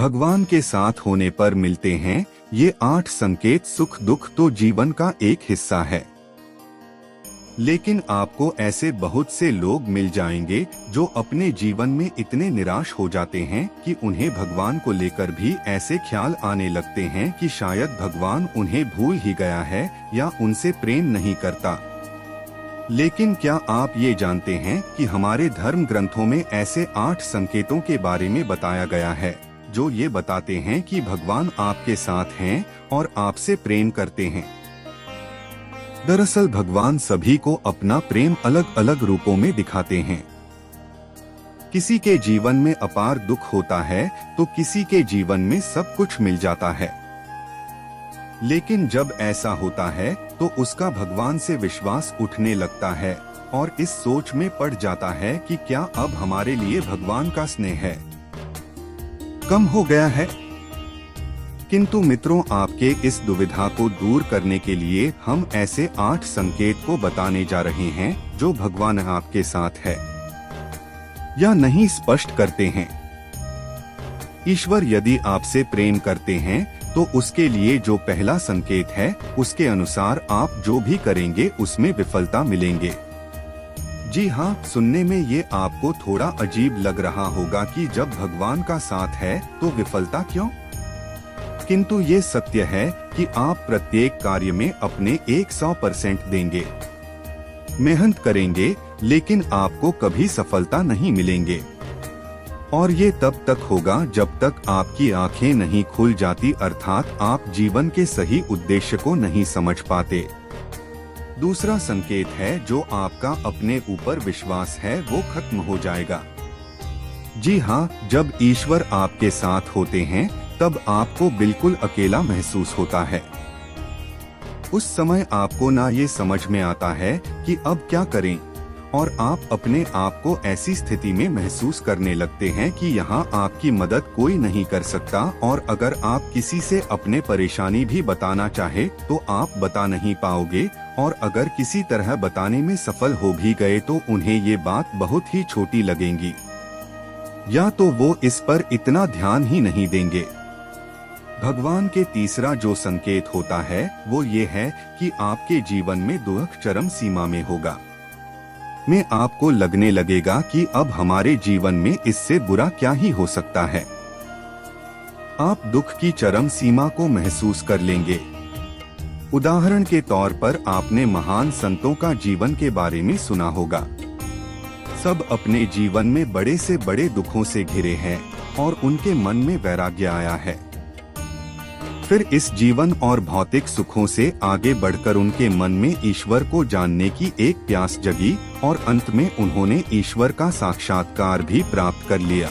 भगवान के साथ होने पर मिलते हैं ये 8 संकेत। सुख दुख तो जीवन का एक हिस्सा है, लेकिन आपको ऐसे बहुत से लोग मिल जाएंगे जो अपने जीवन में इतने निराश हो जाते हैं कि उन्हें भगवान को लेकर भी ऐसे ख्याल आने लगते हैं कि शायद भगवान उन्हें भूल ही गया है या उनसे प्रेम नहीं करता। लेकिन क्या आप ये जानते हैं कि हमारे धर्म ग्रंथों में ऐसे 8 संकेतों के बारे में बताया गया है जो ये बताते हैं कि भगवान आपके साथ हैं और आपसे प्रेम करते हैं। दरअसल भगवान सभी को अपना प्रेम अलग अलग रूपों में दिखाते हैं। किसी के जीवन में अपार दुख होता है तो किसी के जीवन में सब कुछ मिल जाता है। लेकिन जब ऐसा होता है तो उसका भगवान से विश्वास उठने लगता है और इस सोच में पड़ जाता है कि क्या अब हमारे लिए भगवान का स्नेह है कम हो गया है। किंतु मित्रों, आपके इस दुविधा को दूर करने के लिए हम ऐसे 8 संकेत को बताने जा रहे हैं जो भगवान आपके साथ है या नहीं स्पष्ट करते हैं। ईश्वर यदि आपसे प्रेम करते हैं तो उसके लिए जो पहला संकेत है उसके अनुसार आप जो भी करेंगे उसमें विफलता मिलेंगे। जी हाँ, सुनने में ये आपको थोड़ा अजीब लग रहा होगा कि जब भगवान का साथ है तो विफलता क्यों? किंतु ये सत्य है कि आप प्रत्येक कार्य में अपने 100% देंगे, मेहनत करेंगे, लेकिन आपको कभी सफलता नहीं मिलेंगे। और ये तब तक होगा जब तक आपकी आंखें नहीं खुल जाती, अर्थात आप जीवन के सही उद्देश्य को नहीं समझ पाते। दूसरा संकेत है जो आपका अपने ऊपर विश्वास है वो खत्म हो जाएगा। जी हाँ, जब ईश्वर आपके साथ होते हैं तब आपको बिल्कुल अकेला महसूस होता है। उस समय आपको ना ये समझ में आता है कि अब क्या करें, और आप अपने आप को ऐसी स्थिति में महसूस करने लगते हैं कि यहाँ आपकी मदद कोई नहीं कर सकता, और अगर आप किसी से अपने परेशानी भी बताना चाहे तो आप बता नहीं पाओगे, और अगर किसी तरह बताने में सफल हो भी गए तो उन्हें ये बात बहुत ही छोटी लगेगी, या तो वो इस पर इतना ध्यान ही नहीं देंगे। भगवान के तीसरा जो संकेत होता है वो ये है कि आपके जीवन में दुख चरम सीमा में होगा। में आपको लगने लगेगा कि अब हमारे जीवन में इससे बुरा क्या ही हो सकता है। आप दुख की चरम सीमा को महसूस कर लेंगे। उदाहरण के तौर पर आपने महान संतों का जीवन के बारे में सुना होगा। सब अपने जीवन में बड़े से बड़े दुखों से घिरे हैं और उनके मन में वैराग्य आया है। फिर इस जीवन और भौतिक सुखों से आगे बढ़कर उनके मन में ईश्वर को जानने की एक प्यास जगी और अंत में उन्होंने ईश्वर का साक्षात्कार भी प्राप्त कर लिया।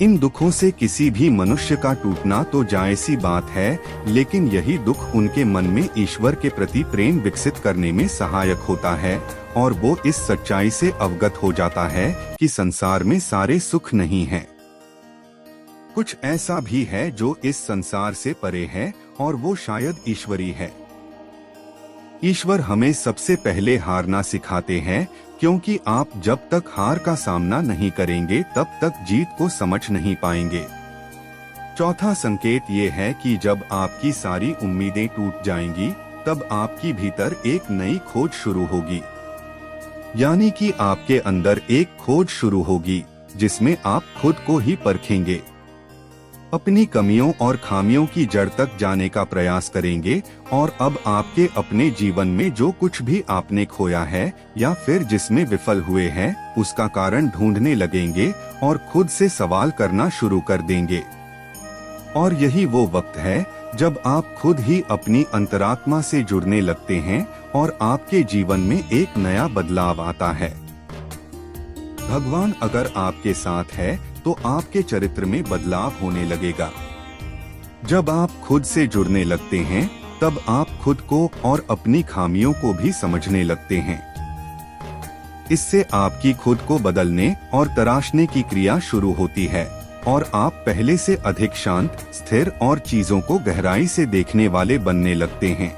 इन दुखों से किसी भी मनुष्य का टूटना तो जायज़ सी बात है, लेकिन यही दुख उनके मन में ईश्वर के प्रति प्रेम विकसित करने में सहायक होता है, और वो इस सच्चाई से अवगत हो जाता है कि संसार में सारे सुख नहीं हैं। कुछ ऐसा भी है जो इस संसार से परे है, और वो शायद ईश्वरी है। ईश्वर हमें सबसे पहले हारना सिखाते हैं, क्योंकि आप जब तक हार का सामना नहीं करेंगे तब तक जीत को समझ नहीं पाएंगे। चौथा संकेत ये है कि जब आपकी सारी उम्मीदें टूट जाएंगी तब आपकी भीतर एक नई खोज शुरू होगी, यानी कि आपके अंदर एक खोज शुरू होगी जिसमें आप खुद को ही परखेंगे, अपनी कमियों और खामियों की जड़ तक जाने का प्रयास करेंगे, और अब आपके अपने जीवन में जो कुछ भी आपने खोया है या फिर जिसमें विफल हुए हैं उसका कारण ढूंढने लगेंगे और खुद से सवाल करना शुरू कर देंगे। और यही वो वक्त है जब आप खुद ही अपनी अंतरात्मा से जुड़ने लगते हैं और आपके जीवन में एक नया बदलाव आता है। भगवान अगर आपके साथ है तो आपके चरित्र में बदलाव होने लगेगा। जब आप खुद से जुड़ने लगते हैं तब आप खुद को और अपनी खामियों को भी समझने लगते हैं। इससे आपकी खुद को बदलने और तराशने की क्रिया शुरू होती है, और आप पहले से अधिक शांत, स्थिर और चीजों को गहराई से देखने वाले बनने लगते हैं।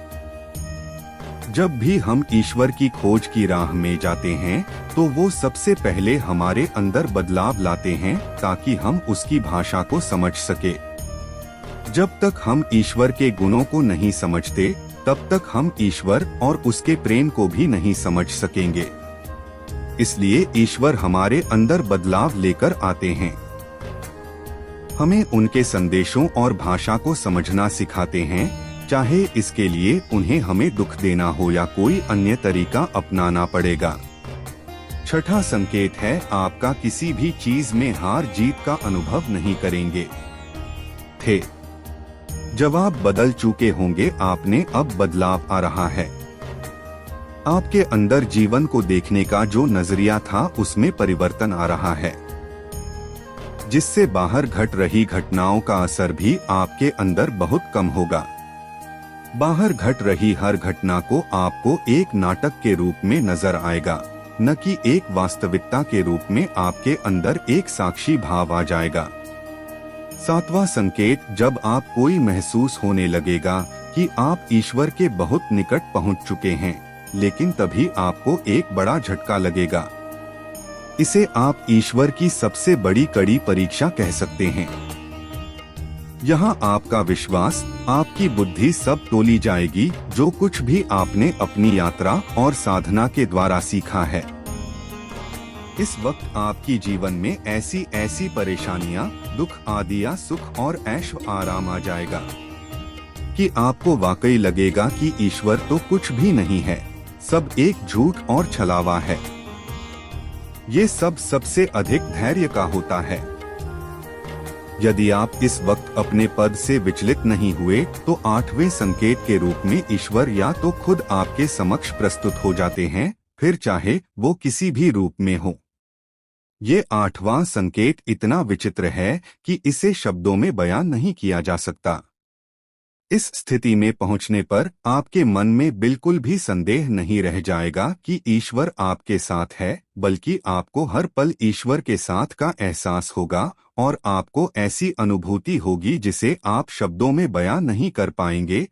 जब भी हम ईश्वर की खोज की राह में जाते हैं तो वो सबसे पहले हमारे अंदर बदलाव लाते हैं ताकि हम उसकी भाषा को समझ सके। जब तक हम ईश्वर के गुणों को नहीं समझते तब तक हम ईश्वर और उसके प्रेम को भी नहीं समझ सकेंगे। इसलिए ईश्वर हमारे अंदर बदलाव लेकर आते हैं, हमें उनके संदेशों और भाषा को समझना सिखाते हैं, चाहे इसके लिए उन्हें हमें दुख देना हो या कोई अन्य तरीका अपनाना पड़ेगा। छठा संकेत है, आपका किसी भी चीज में हार जीत का अनुभव नहीं करेंगे। जवाब बदल चुके होंगे, आपने अब बदलाव आ रहा है। आपके अंदर जीवन को देखने का जो नजरिया था उसमें परिवर्तन आ रहा है, जिससे बाहर घट रही घटनाओं का असर भी आपके अंदर बहुत कम होगा। बाहर घट रही हर घटना को आपको एक नाटक के रूप में नजर आएगा, न कि एक वास्तविकता के रूप में। आपके अंदर एक साक्षी भाव आ जाएगा। सातवां संकेत, जब आप कोई महसूस होने लगेगा कि आप ईश्वर के बहुत निकट पहुंच चुके हैं, लेकिन तभी आपको एक बड़ा झटका लगेगा। इसे आप ईश्वर की सबसे बड़ी कड़ी परीक्षा कह सकते हैं। यहाँ आपका विश्वास, आपकी बुद्धि सब तोली जाएगी जो कुछ भी आपने अपनी यात्रा और साधना के द्वारा सीखा है। इस वक्त आपकी जीवन में ऐसी ऐसी परेशानियां, दुख आदि या सुख और ऐश आराम आ जाएगा कि आपको वाकई लगेगा कि ईश्वर तो कुछ भी नहीं है, सब एक झूठ और छलावा है। ये सब सबसे अधिक धैर्य का होता है। यदि आप इस वक्त अपने पद से विचलित नहीं हुए तो आठवें संकेत के रूप में ईश्वर या तो खुद आपके समक्ष प्रस्तुत हो जाते हैं, फिर चाहे वो किसी भी रूप में हो। ये आठवां संकेत इतना विचित्र है कि इसे शब्दों में बयान नहीं किया जा सकता। इस स्थिति में पहुंचने पर आपके मन में बिल्कुल भी संदेह नहीं रह जाएगा कि ईश्वर आपके साथ है, बल्कि आपको हर पल ईश्वर के साथ का एहसास होगा और आपको ऐसी अनुभूति होगी जिसे आप शब्दों में बयान नहीं कर पाएंगे।